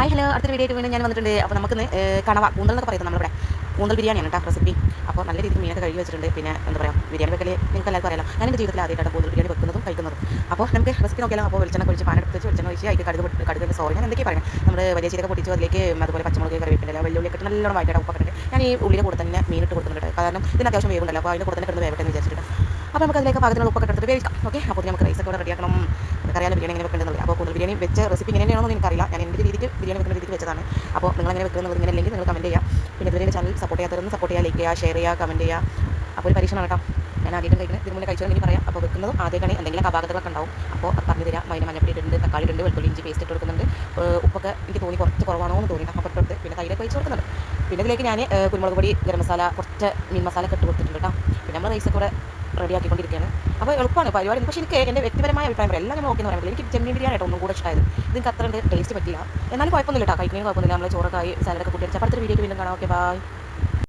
Hi hello, അടുത്തൊരു video ആയിട്ട് വീണ്ടും ഞാൻ വന്നിട്ടുണ്ട്. അപ്പോൾ നമുക്കിന്ന് കണവ കൂന്തൽ എന്നൊക്കെ പറയുന്നത് നമ്മളിവിടെ കൂന്തൽ ബിരിയാണിയാണ് കേട്ടോ റെസിപ്പി. അപ്പോൾ നല്ല രീതിയിൽ മീനൊക്കെ കഴുകി വെച്ചിട്ടുണ്ട്. പിന്നെ എന്താ പറയുക, ബിരിയാണി വെക്കൽ നിങ്ങൾക്ക് എല്ലാവർക്കും അറിയാലോ. ഞാൻ എൻ്റെ ജീവിതത്തിൽ ആദ്യമായിട്ടാണ് കൂന്തൽ ബിരിയാണി വെക്കുന്നതും കഴിക്കുന്നതും. അപ്പോൾ നമുക്ക് റെസിപ്പി നോക്കിയാലോ. അപ്പോൾ വെളിച്ചെണ്ണ ഒഴിച്ച് പാനെടുത്ത് വെച്ച് വെളിച്ചെണ്ണ ഒഴിച്ച് അതിൽ കടുക് സോറി ഞാൻ എന്തൊക്കെയാണ് പറയുന്നത്, നമ്മൾ വലിയ ചീരക പൊട്ടിച്ച് അതിലേക്ക് അതുപോലെ പച്ചമുളക് കറിവേപ്പില വെള്ളുള്ളി ഒക്കെ നല്ലോണം വായിട്ടാണ് ഉപ്പൊക്കെ. ഞാൻ ഈ ഉള്ളിയുടെ കൂടെ തന്നെ മീനിട്ട് കൊടുക്കുന്നുണ്ട്, കാരണം ഇതിന് അത്യാവശ്യം വേവുണ്ടല്ലോ. അപ്പോൾ അതിൻ്റെ കൂടെ തന്നെ കിടന്ന് വേവട്ടെ എന്ന് വിചാരിച്ചിട്ട് അപ്പോൾ നമുക്ക് അതിലേക്ക് പാകത്തിനുള്ള ഉപ്പൊക്കെ എടുത്തിട്ട് വേവിക്കാം. ഓക്കെ, അപ്പോൾ നമുക്ക് റൈസൊക്കെ ഇവിടെ റെഡിയാക്കണം. അറിയാലോ ബിരിയാണി എങ്ങനെ വെക്കേണ്ടത്. അപ്പോൾ കൂന്തൽ ബിരിയാണി വെച്ച റെസിപ്പി എങ്ങനെയാണെന്ന് എനിക്കറിയില്ല. ഞാൻ എൻ്റെ രീതിക്ക് ബിരിയാണി വെക്കുന്ന രീതിക്ക് വെച്ചതാണ്. അപ്പോൾ നിങ്ങൾ എങ്ങനെ വെക്കുന്നത് ഇങ്ങനെ അല്ലെങ്കിൽ നിങ്ങൾ കമൻറ്റ് ചെയ്യുക. പിന്നെ ഇതുവരെ ചാനൽ സപ്പോർട്ട് ചെയ്യാത്തവരൊന്ന് സപ്പോർട്ട് ചെയ്യുക, ലൈക്ക് ചെയ്യുക, ഷെയർ ചെയ്യുക, കമൻറ്റ് ചെയ്യുക. അപ്പോൾ ഒരു പരീക്ഷണം കേട്ടോ. ഞാൻ ആദ്യം കഴിക്കുന്നത് ഇതിന് മുന്നേ കഴിച്ചാൽ ഇനി പറയാം. അപ്പോൾ വെക്കുന്നതും ആദ്യമായിട്ടാണ് എന്തെങ്കിലും അപാകതകളൊക്കെ ഉണ്ടാവും. അപ്പോൾ അത് പറഞ്ഞു തരാം. അതിന് മഞ്ഞപ്പൊടി ഇട്ടുണ്ട്, തക്കാളി ഇട്ടുണ്ട്, വെളുത്തുള്ളി ഇഞ്ചി പേസ്റ്റ് ഇട്ട് കൊടുക്കുന്നുണ്ട്. ഉപ്പൊക്കെ എനിക്ക് തോന്നി കുറച്ച് കുറവാണോ എന്ന് തോന്നി. അപ്പോൾ ഇട്ട് പിന്നെ തൈരൊക്കെ ഒഴിച്ച് കൊടുക്കുന്നുണ്ട്. പിന്നെ ഇതിലേക്ക് ഞാൻ കുരുമുളക് പൊടി, ഗരം മസാല, കുറച്ച് മീൻ മസാല ഒക്കെ ഇട്ട് കൊടുത്തിട്ടുണ്ട് കേട്ടോ. പിന്നെ നമ്മൾ റൈസൊക്കെ കൂടെ റെഡിയാക്കിക്കൊണ്ടിരിക്കുകയാണ്. അപ്പോൾ എളുപ്പമാണ് പരിപാടി. പക്ഷേ എനിക്ക് എൻ്റെ വ്യക്തിപരമായ അഭിപ്രായം പറയാം, എല്ലാം ഞാൻ നോക്കിയെന്ന് പറയാൻ പറ്റില്ല. എനിക്ക് ചെമ്മീൻ ബിരിയാണി ആയിട്ട് ഒന്നും കൂടെ ഇഷ്ടമായത്. ഇതിന് അത്ര ടേസ്റ്റ് പറ്റില്ല, എന്നാലും കുഴപ്പമൊന്നുമില്ല കേട്ടോ. കഴിക്കുന്നതിന് കുഴപ്പമൊന്നുമില്ല. നമ്മൾ ചോറൊക്കെ ആയി സാലഡൊക്കെ കൂട്ടി അടിച്ചാൽ അടുത്തൊരു വീഡിയോ വീണ്ടും കാണാം. Okay, by.